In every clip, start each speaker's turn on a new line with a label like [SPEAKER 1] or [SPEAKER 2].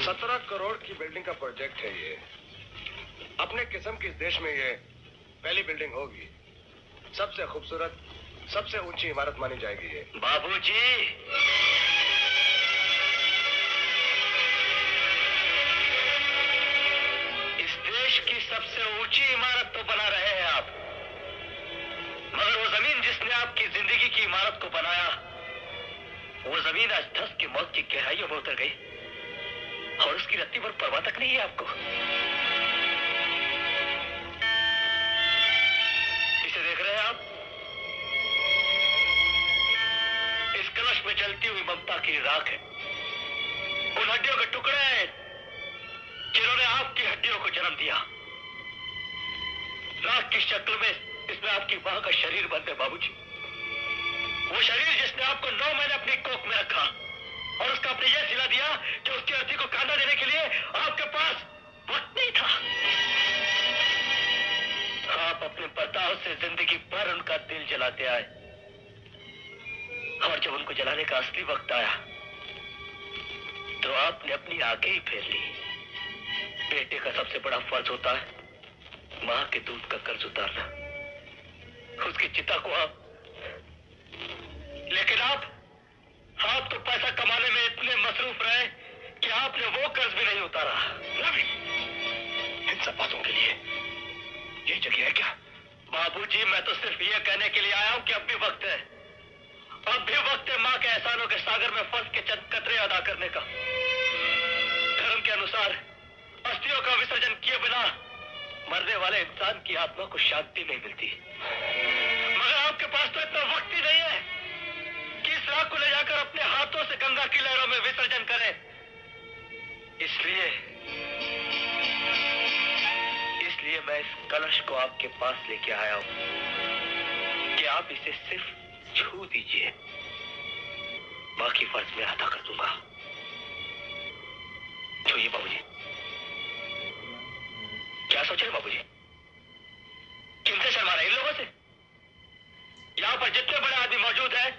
[SPEAKER 1] 17 करोड़ की बिल्डिंग का प्रोजेक्ट है ये। अपने किस्म की इस देश में ये पहली बिल्डिंग होगी। सबसे खूबसूरत, सबसे ऊंची इमारत मानी जाएगी ये।
[SPEAKER 2] बाबूजी, इस देश की सबसे ऊंची इमारत तो बना रहे हैं आप, मगर वो जमीन जिसने आपकी जिंदगी की इमारत को बनाया, वो जमीन आज धस की मौत की गहराइयों में उतर गई और उसकी रत्ती पर परवाह तक नहीं है आपको। इसे देख रहे हैं आप? इस कलश में जलती हुई ममता की राख है। उन हड्डियों के टुकड़े हैं जिन्होंने आपकी हड्डियों को जन्म दिया। राख की शक्ल में इसमें आपकी मां का शरीर बंद है बाबूजी। वो शरीर जिसने आपको 9 महीने अपनी कोख में रखा और उसका अपने यह सिला दिया कि उसकी अर्थी को कांधा देने के लिए आपके पास वक्त नहीं था। आप अपने बर्ताव से जिंदगी भर उनका दिल जलाते आए और जब उनको जलाने का असली वक्त आया तो आपने अपनी आंखें ही फेर ली। बेटे का सबसे बड़ा फर्ज होता है मां के दूध का कर्ज उतारना, उसकी चिता को आप, लेकिन आप तो पैसा कमाने में इतने मसरूफ रहे कि आपने वो कर्ज भी नहीं उतारा।
[SPEAKER 1] रवि, इन सब बातों के लिए ये जगह है क्या?
[SPEAKER 2] बाबूजी, मैं तो सिर्फ ये कहने के लिए आया हूं कि अब भी वक्त है। अब भी वक्त है मां के एहसानों के सागर में फंस के चंद कतरे अदा करने का। धर्म के अनुसार अस्थियों का विसर्जन किए बिना मरने वाले इंसान की आत्मा को शांति नहीं मिलती, मगर आपके पास तो इतना वक्त ही नहीं है कि इस राख को ले जाकर अपने हाथों से गंगा की लहरों में विसर्जन करें। इसलिए मैं इस कलश को आपके पास लेके आया हूं कि आप इसे सिर्फ छू दीजिए, बाकी फर्ज मैं अदा कर दूंगा। छूइए बाबूजी। क्या सोच रहे बाबूजी? किनसे शर्मा रहे? इन लोगों से? यहां पर जितने बड़े आदमी मौजूद हैं,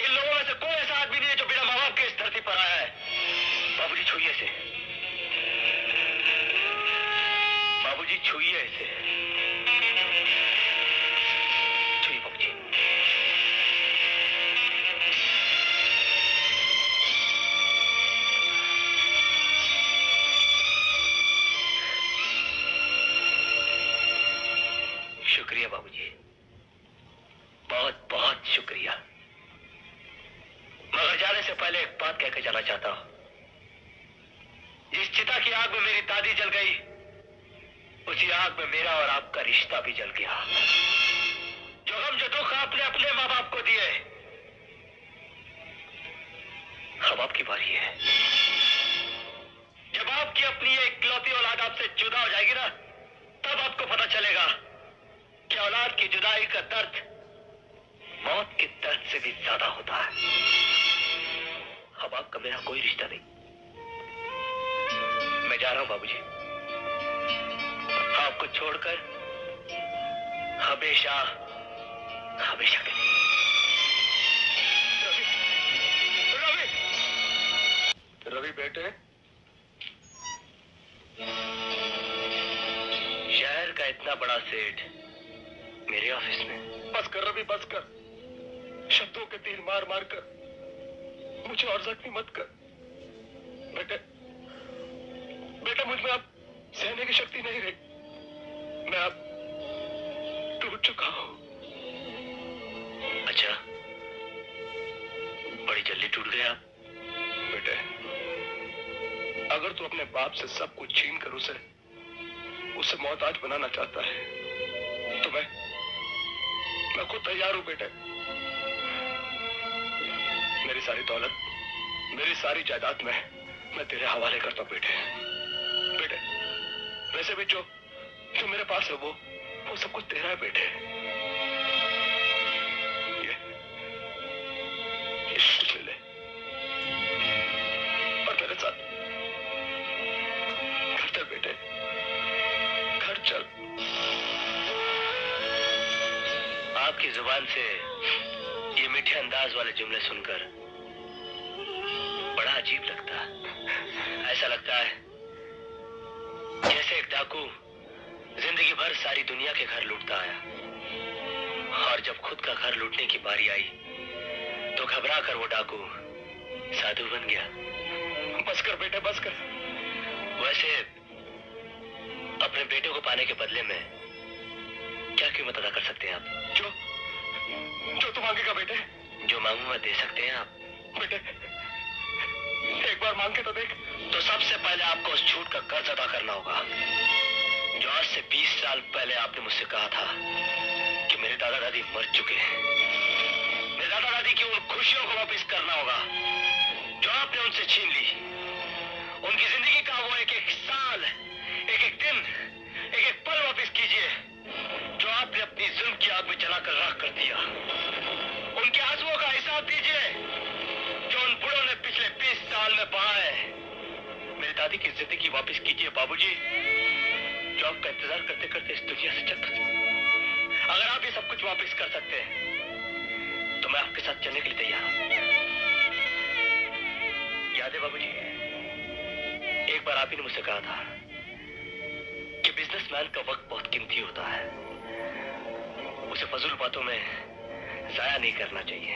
[SPEAKER 2] इन लोगों में से कोई ऐसा आदमी नहीं है जो बिना मां बाप के इस धरती पर आया है। बाबूजी छूइए इसे, बाबूजी छूइए इसे, छूइए बाबूजी। शुक्रिया बाबूजी, बहुत बहुत शुक्रिया। मगर जाने से पहले एक बात कहकर जाना चाहता हूं। जिस चिता की आग में मेरी दादी जल गई, उसी आग में मेरा और आपका रिश्ता भी जल गया। जो गम जो दुख आपने अपने मां बाप को दिए, अब आपकी बारी है। जब आपकी अपनी एक इकलौती औलाद आपसे जुदा हो जाएगी ना, तब आपको पता चलेगा कि औलाद की जुदाई का दर्द मौत के दर्द से भी ज्यादा होता है। अब आपका मेरा कोई रिश्ता नहीं। मैं जा रहा हूं बाबूजी, आपको छोड़कर हमेशा हमेशा के लिए।
[SPEAKER 1] रवि, रवि, रवि बेटे,
[SPEAKER 2] शहर का इतना बड़ा सेठ मेरे ऑफिस में।
[SPEAKER 1] बस कर रवि, बस कर। शब्दों के तीर मार मार कर मुझे और जख्मी मत कर। बेटे, बेटा, मुझ में अब सहने की शक्ति नहीं रही। मैं अब टूट चुका हूं।
[SPEAKER 2] अच्छा, बड़ी जल्दी टूट गए आप?
[SPEAKER 1] बेटे, अगर तू अपने बाप से सब कुछ छीन कर उसे मोहताज बनाना चाहता है तो मैं खुद तैयार हूं बेटे। मेरी सारी दौलत, मेरी सारी जायदाद में मैं तेरे हवाले करता हूं बेटे। बेटे, वैसे भी जो मेरे पास है वो सब कुछ तेरा है बेटे। ये कुछ ले ले और मेरे साथ घर चल बेटे, घर चल।
[SPEAKER 2] आपकी जुबान से ये मीठे अंदाज वाले जुमले सुनकर बड़ा अजीब लगता है। ऐसा लगता डाकू जिंदगी भर सारी दुनिया के घर लूटता आया और जब खुद का घर लूटने की बारी आई तो घबरा कर वो डाकू साधु बन गया।
[SPEAKER 1] बस कर बेटे, बस कर।
[SPEAKER 2] वैसे अपने बेटे को पाने के बदले में क्या कीमत अदा कर सकते हैं आप?
[SPEAKER 1] जो तू मांगेगा बेटे।
[SPEAKER 2] जो मांगू मैं दे सकते हैं आप?
[SPEAKER 1] बेटे एक बार मांग के तो देख।
[SPEAKER 2] तो सबसे पहले आपको उस झूठ का कर्ज अदा करना होगा जो आज से 20 साल पहले आपने मुझसे कहा था कि मेरे दादा दादी मर चुके हैं। मेरे दादा दादी की उन खुशियों को वापस करना होगा जो आपने उनसे छीन ली। उनकी जिंदगी का वो एक एक साल, एक एक दिन, एक एक पल वापस कीजिए जो आपने अपनी जुल्म की आग में जलाकर राख कर दिया। उनके आंसुओं का हिसाब दीजिए जो उन बुढ़ों ने पिछले 20 साल में बहाए। मेरी दादी की जिंदगी वापस कीजिए बाबूजी, जो आपका इंतजार करते करते इस दुनिया से चल बसे। अगर आप ये सब कुछ वापस कर सकते हैं तो मैं आपके साथ चलने के लिए तैयार हूं। याद है बाबूजी, एक बार आप ही ने मुझसे कहा था कि बिजनेसमैन का वक्त बहुत कीमती होता है, उसे फजूल बातों में जाया नहीं करना चाहिए।